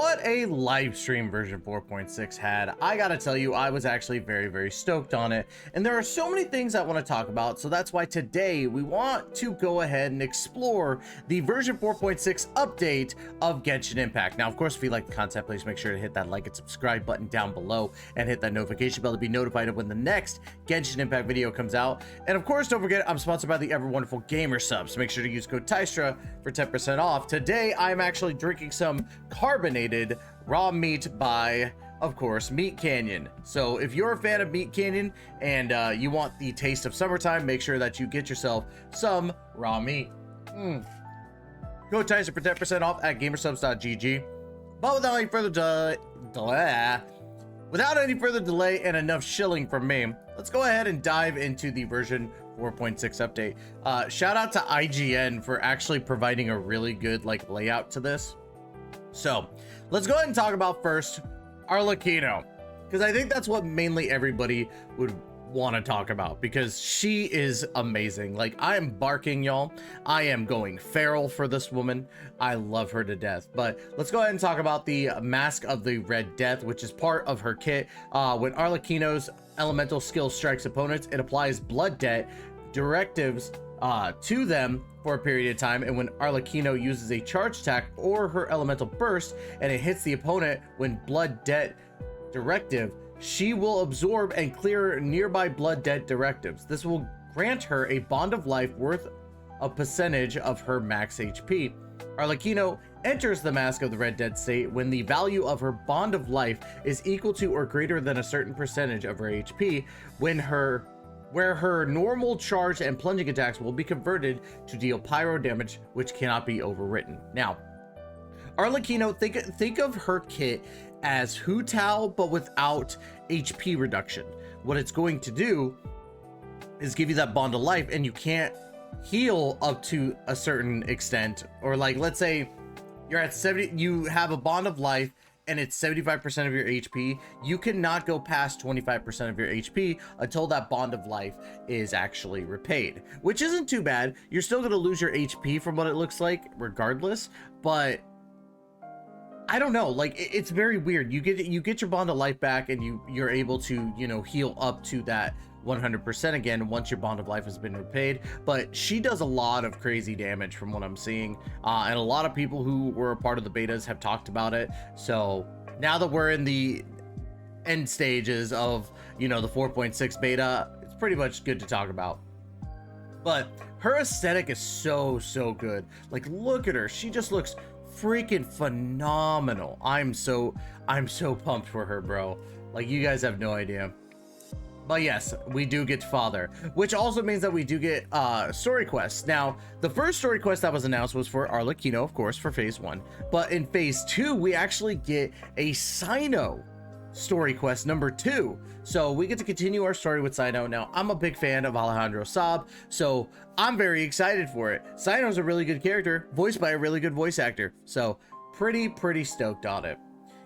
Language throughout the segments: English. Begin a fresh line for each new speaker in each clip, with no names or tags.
what a live stream version 4.6 had. I gotta tell you, I was actually very stoked on it, and there are so many things I want to talk about, so that's why today we want to go ahead and explore the version 4.6 update of Genshin Impact. Now, of course, if you like the content, please make sure to hit that like and subscribe button down below and hit that notification bell to be notified of when the next Genshin Impact video comes out. And of course, don't forget, I'm sponsored by the ever wonderful Gamer Subs, so make sure to use code TYSTRA for 10% off. Today, I'm actually drinking some carbonated raw meat by, of course, Meat Canyon. So if you're a fan of Meat Canyon and you want the taste of summertime, make sure that you get yourself some raw meat. Code TYSTRA for 10% off at gamersubs.gg. But without any further delay and enough shilling from me, let's go ahead and dive into the version 4.6 update. Shout out to IGN for actually providing a really good layout to this. So let's go ahead and talk about first Arlecchino, because I think that's what mainly everybody would want to talk about, because she is amazing. I am barking, y'all. I am going feral for this woman. I love her to death. But let's go ahead and talk about the Mask of the Red Death, which is part of her kit. When Arlecchino's elemental skill strikes opponents, it applies blood debt directives to them for a period of time, and when Arlecchino uses a charge attack or her elemental burst and it hits the opponent when blood debt directive, she will absorb and clear nearby blood debt directives. This will grant her a bond of life worth a percentage of her max HP. Arlecchino enters the Mask of the Red Dead state when the value of her bond of life is equal to or greater than a certain percentage of her HP, where her normal charge and plunging attacks will be converted to deal pyro damage, which cannot be overwritten. Now, Arlecchino, think of her kit as Hu Tao, but without HP reduction. What it's going to do is give you that bond of life, and you can't heal up to a certain extent. Or let's say you're at 70, you have a bond of life, and it's 75% of your HP, you cannot go past 25% of your HP until that bond of life is actually repaid, which isn't too bad. You're still going to lose your HP from what it looks like regardless, but I don't know, it's very weird. You get your bond of life back, and you're able to, heal up to that 100% again once your bond of life has been repaid. But she does a lot of crazy damage from what I'm seeing, and a lot of people who were a part of the betas have talked about it. So now that we're in the end stages of the 4.6 beta, it's pretty much good to talk about. But her aesthetic is so good. Look at her, she just looks freaking phenomenal. I'm so pumped for her, bro. You guys have no idea. But yes, we do get father, which also means that we do get story quests. Now, the first story quest that was announced was for Arlecchino, of course, for phase 1. But in phase 2, we actually get a Cyno story quest number 2. So we get to continue our story with Cyno. Now, I'm a big fan of Alejandro Saab, so I'm very excited for it. Cyno's a really good character, voiced by a really good voice actor. So pretty stoked on it.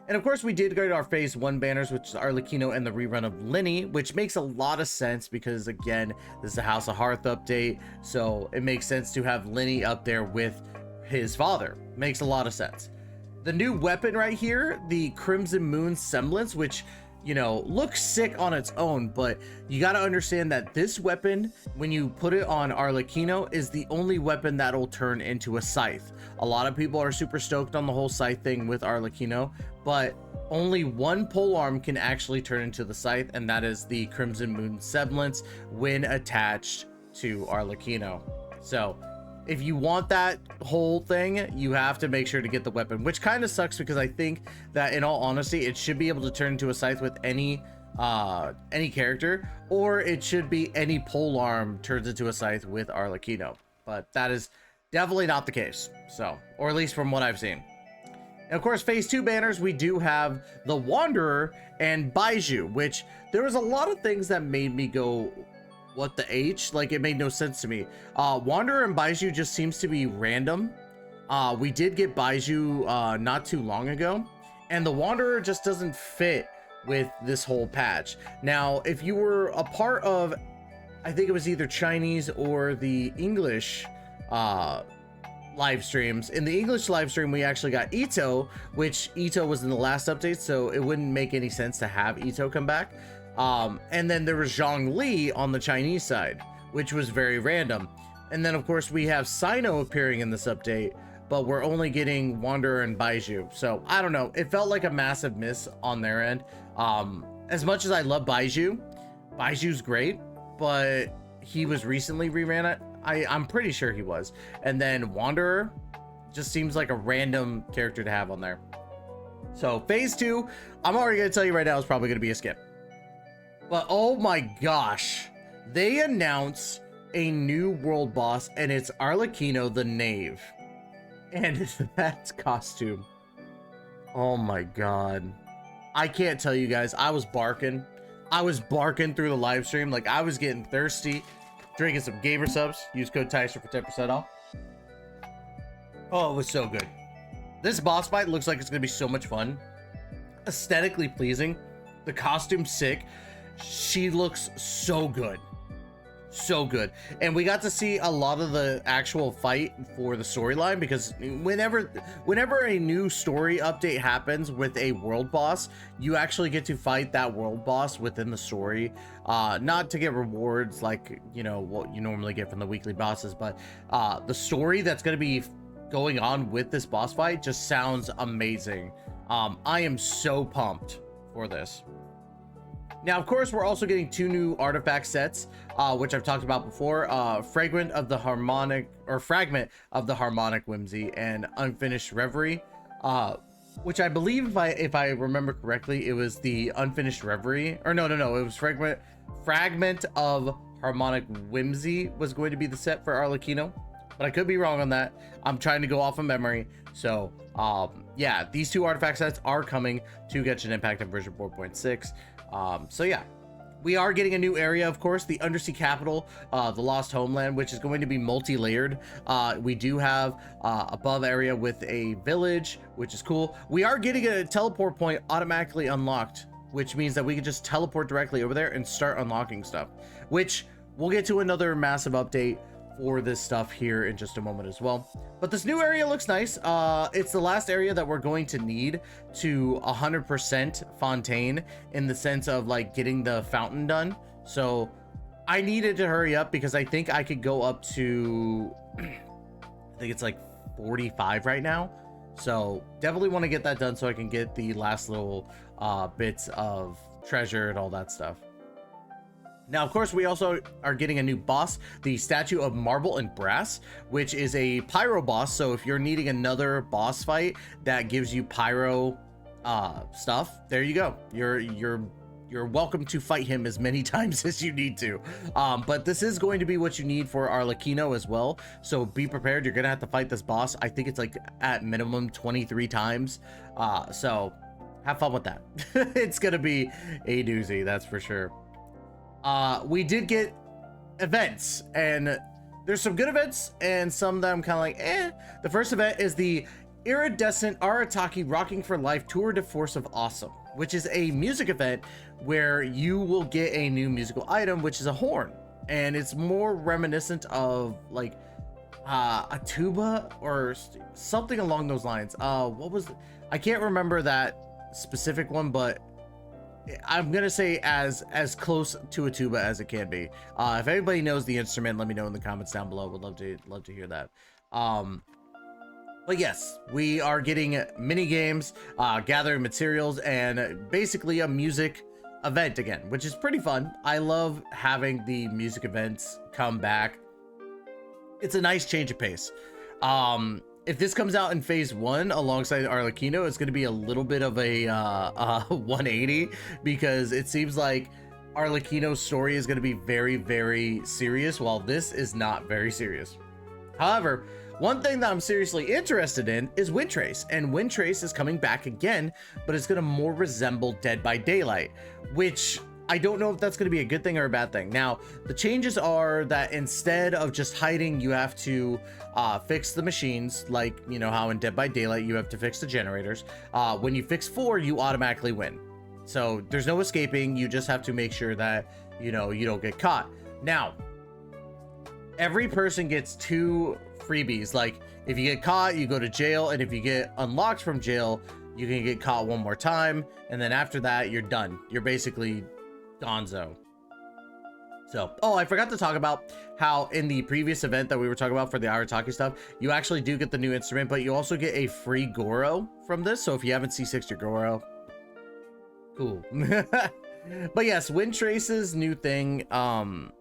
And of course, we did go to our phase 1 banners, which is Arlecchino and the rerun of Lenny, which makes a lot of sense because, again, this is a House of Hearth update, so it makes sense to have Lenny up there with his father. Makes a lot of sense. The new weapon right here, the Crimson Moon Semblance, which, looks sick on its own, but you got to understand that this weapon, when you put it on Arlecchino, is the only weapon that'll turn into a scythe. A lot of people are super stoked on the whole scythe thing with Arlecchino, but only one polearm can actually turn into the scythe, and that is the Crimson Moon Semblance when attached to Arlecchino. So if you want that whole thing, you have to make sure to get the weapon, which kind of sucks because I think that, in all honesty, it should be able to turn into a scythe with any character, or it should be any polearm turns into a scythe with Arlecchino. But that is definitely not the case, so, or at least from what I've seen. And of course, phase 2 banners, we do have the Wanderer and Baiju, which there was a lot of things that made me go, what the H? It made no sense to me. Wanderer and Baiju just seems to be random. We did get Baiju not too long ago, and the Wanderer just doesn't fit with this whole patch. Now, if you were a part of, I think it was either Chinese or the English live streams. In the English live stream, we actually got Ito, which Ito was in the last update, so it wouldn't make any sense to have Ito come back. And then there was Zhongli on the Chinese side, which was very random. And then of course we have Sino appearing in this update, but we're only getting Wanderer and Baiju. So I don't know, it felt like a massive miss on their end. As much as I love Baiju's great, but he was recently reran it. I'm pretty sure he was. And then Wanderer just seems like a random character to have on there. So phase 2, I'm already gonna tell you right now, is probably gonna be a skip. But oh my gosh, they announce a new world boss, and it's Arlecchino the Knave. And that costume, oh my god, I can't tell you guys, I was barking through the live stream. Like, I was getting thirsty, drinking some gamer subs. Use code TYSER for 10% off. Oh, it was so good. This boss fight looks like it's gonna be so much fun, aesthetically pleasing, the costume's sick. She looks so good, so good. And we got to see a lot of the actual fight for the storyline, because whenever a new story update happens with a world boss, you actually get to fight that world boss within the story, not to get rewards like, you know, what you normally get from the weekly bosses, but the story that's going to be going on with this boss fight just sounds amazing. I am so pumped for this. Now, of course, we're also getting 2 new artifact sets, which I've talked about before. Fragment of the Harmonic Whimsy and Unfinished Reverie, which I believe, if I remember correctly, it was the Unfinished Reverie, or no, it was Fragment of Harmonic Whimsy was going to be the set for Arlecchino, but I could be wrong on that. I'm trying to go off of memory. So yeah, these 2 artifact sets are coming to Genshin Impact in version 4.6. So yeah, we are getting a new area, of course, the Undersea Capital, the Lost Homeland, which is going to be multi-layered. We do have above area with a village, which is cool. We are getting a teleport point automatically unlocked, which means that we can just teleport directly over there and start unlocking stuff, which we'll get to another massive update for this stuff here in just a moment as well. But this new area looks nice. It's the last area that we're going to need to 100% Fontaine, in the sense of like getting the fountain done. So I needed to hurry up, because I think I could go up to I think it's like 45 right now. So definitely want to get that done so I can get the last little bits of treasure and all that stuff. Now, of course, we also are getting a new boss, the Statue of Marble and Brass, which is a pyro boss. So if you're needing another boss fight that gives you pyro stuff, there you go. You're welcome to fight him as many times as you need to. But this is going to be what you need for Arlecchino as well. So be prepared. You're going to have to fight this boss. I think it's like at minimum 23 times. So have fun with that. It's going to be a doozy, that's for sure. We did get events, and there's some good events and some that I'm kind of like, eh. The first event is the Iridescent Arataki Rocking for Life Tour de Force of Awesome, which is a music event where you will get a new musical item, which is a horn, and it's more reminiscent of like a tuba or something along those lines. I can't remember that specific one, but I'm gonna say as close to a tuba as it can be. If anybody knows the instrument, let me know in the comments down below. Would love to hear that. But yes, we are getting mini games, gathering materials, and basically a music event again, which is pretty fun. I love having the music events come back. It's a nice change of pace. If this comes out in phase 1 alongside Arlecchino, it's going to be a little bit of a 180, because it seems like Arlecchino's story is going to be very, very serious, while this is not very serious. However, one thing that I'm seriously interested in is Windtrace, and Windtrace is coming back again, but it's going to more resemble Dead by Daylight, which I don't know if that's going to be a good thing or a bad thing. Now, the changes are that instead of just hiding, you have to fix the machines, like, you know, how in Dead by Daylight you have to fix the generators. When you fix 4, you automatically win. So there's no escaping. You just have to make sure that, you know, you don't get caught. Now, every person gets 2 freebies. Like if you get caught, you go to jail, and if you get unlocked from jail, you can get caught one more time, and then after that, you're done. You're basically gonzo. So, oh, I forgot to talk about how in the previous event that we were talking about for the Arataki stuff, you actually do get the new instrument, but you also get a free Goro from this. So if you haven't C6'd your Goro, cool. But yes, Wind Trace's new thing, I'm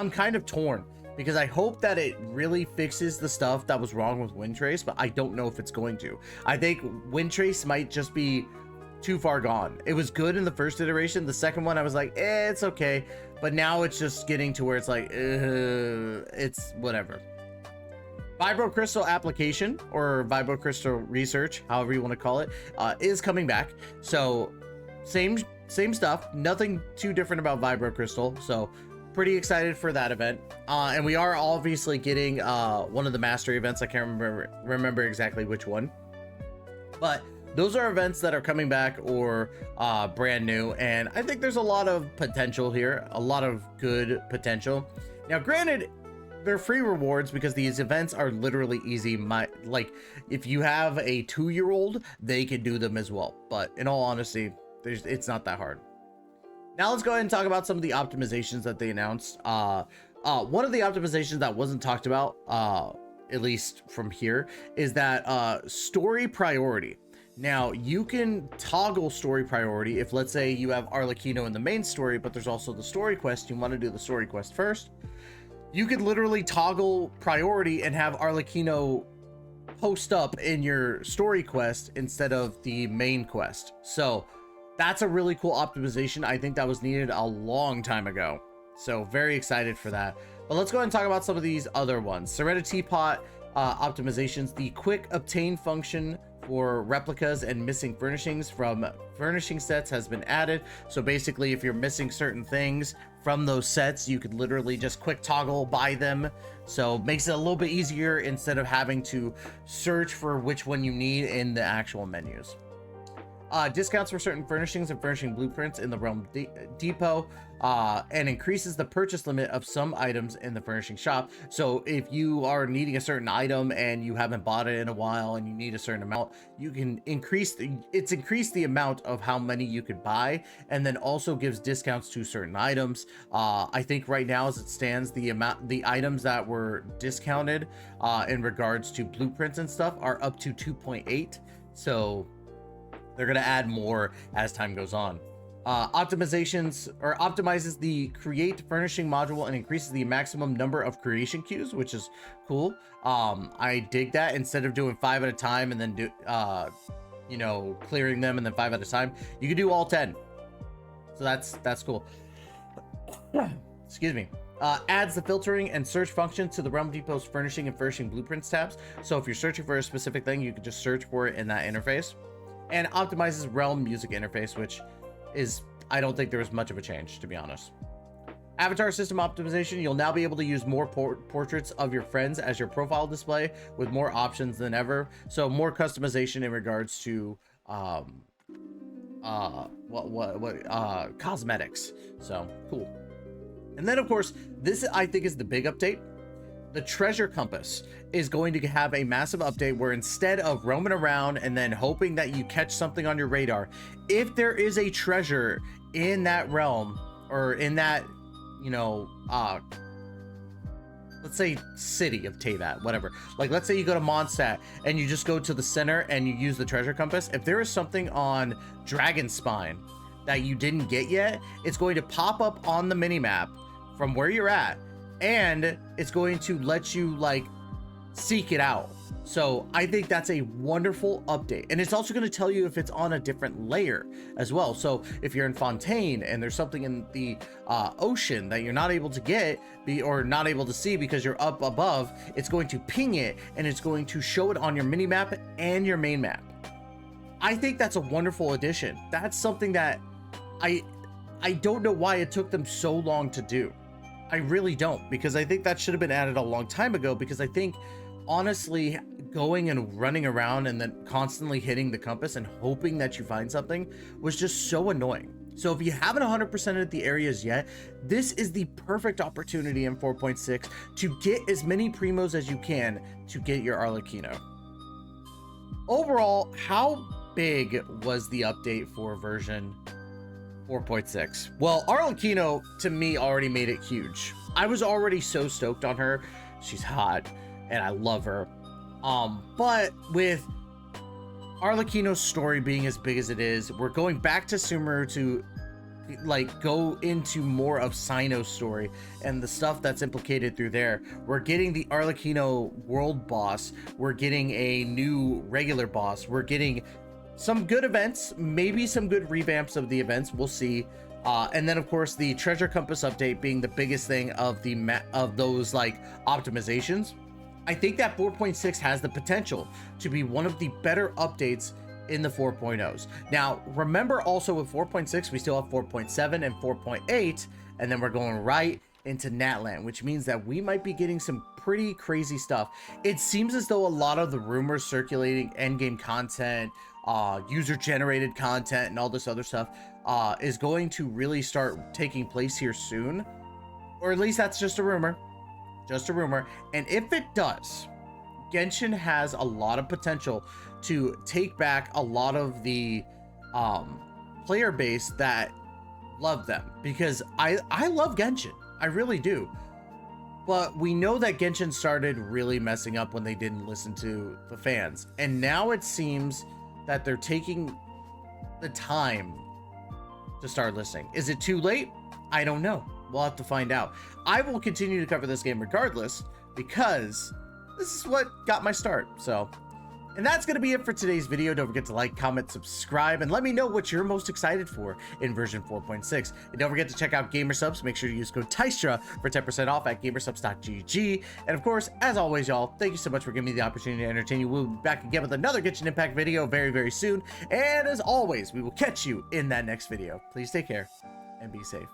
kind of torn because I hope that it really fixes the stuff that was wrong with Wind Trace, but I don't know if it's going to. I think Wind Trace might just be too far gone. It was good in the first iteration. The second one, I was like, it's okay. But now it's just getting to where it's like, it's whatever. Vibro Crystal application or Vibro Crystal research, however you want to call it, is coming back. So same stuff. Nothing too different about Vibro Crystal. So pretty excited for that event. And we are obviously getting one of the mastery events. I can't remember exactly which one. But those are events that are coming back or brand new, and I think there's a lot of potential here, a lot of good potential. Now, granted, they're free rewards because these events are literally easy. Like, if you have a 2-year-old, they can do them as well. But in all honesty, it's not that hard. Now let's go ahead and talk about some of the optimizations that they announced. One of the optimizations that wasn't talked about, at least from here, is that story priority. Now, you can toggle story priority if, let's say, you have Arlecchino in the main story, but there's also the story quest. You want to do the story quest first. You could literally toggle priority and have Arlecchino post up in your story quest instead of the main quest. So that's a really cool optimization. I think that was needed a long time ago. So very excited for that. But let's go ahead and talk about some of these other ones. Serenity Pot optimizations. The quick obtain function for replicas and missing furnishings from furnishing sets has been added. So basically, if you're missing certain things from those sets, you could literally just quick toggle buy them. So makes it a little bit easier instead of having to search for which one you need in the actual menus. Discounts for certain furnishings and furnishing blueprints in the Realm Depot, and increases the purchase limit of some items in the furnishing shop. So if you are needing a certain item and you haven't bought it in a while and you need a certain amount, you can increase the amount of how many you could buy, and then also gives discounts to certain items. I think right now, as it stands, the items that were discounted in regards to blueprints and stuff are up to 2.8. So they're going to add more as time goes on. Optimizes the create furnishing module and increases the maximum number of creation queues, which is cool. I dig that. Instead of doing 5 at a time and then clearing them and then 5 at a time, you can do all 10. So that's cool. Excuse me. Adds the filtering and search function to the Realm Depot's furnishing and furnishing blueprints tabs. So if you're searching for a specific thing, you can just search for it in that interface. And optimizes Realm music interface, which is, I don't think there was much of a change, to be honest. Avatar system optimization. You'll now be able to use more portraits of your friends as your profile display with more options than ever. So more customization in regards to cosmetics. So cool. And then, of course, this I think is the big update. The treasure compass is going to have a massive update where instead of roaming around and then hoping that you catch something on your radar, if there is a treasure in that realm or in that, let's say city of Teyvat, whatever. Like, let's say you go to Mondstadt and you just go to the center and you use the treasure compass. If there is something on Dragon Spine that you didn't get yet, it's going to pop up on the minimap from where you're at, and it's going to let you seek it out. So I think that's a wonderful update, and it's also going to tell you if it's on a different layer as well. So if you're in Fontaine and there's something in the ocean that you're not able to get or not able to see because you're up above, it's going to ping it and it's going to show it on your mini map and your main map. I think that's a wonderful addition. That's something that I don't know why it took them so long to do. I really don't, because I think that should have been added a long time ago, because I think honestly going and running around and then constantly hitting the compass and hoping that you find something was just so annoying. So if you haven't 100%ed the areas yet, this is the perfect opportunity in 4.6 to get as many primos as you can to get your Arlecchino. Overall, how big was the update for version 4.6? Well, Arlecchino to me already made it huge. I was already so stoked on her. She's hot and I love her. But with Arlecchino's story being as big as it is, we're going back to Sumeru to like go into more of Sino's story and the stuff that's implicated through there. We're getting the Arlecchino world boss, we're getting a new regular boss, we're getting some good events, maybe some good revamps of the events, we'll see. And then of course the treasure compass update being the biggest thing of the of those like optimizations. I think that 4.6 has the potential to be one of the better updates in the 4.0s. Now, remember also with 4.6, we still have 4.7 and 4.8, and then we're going right into Natland, which means that we might be getting some pretty crazy stuff. It seems as though a lot of the rumors circulating endgame content, user-generated content, and all this other stuff is going to really start taking place here soon. Or at least that's just a rumor. Just a rumor. And if it does, Genshin has a lot of potential to take back a lot of the player base that love them, because I love Genshin, I really do, but we know that Genshin started really messing up when they didn't listen to the fans, and now it seems that they're taking the time to start listening. Is it too late? I don't know. We'll have to find out. I will continue to cover this game regardless, because this is what got my start. So, and that's going to be it for today's video. Don't forget to like, comment, subscribe, and let me know what you're most excited for in version 4.6. And don't forget to check out GamerSubs. Make sure to use code TYSTRA for 10% off at gamersubs.gg. And of course, as always, y'all, thank you so much for giving me the opportunity to entertain you. We'll be back again with another Genshin Impact video very, very soon. And as always, we will catch you in that next video. Please take care and be safe.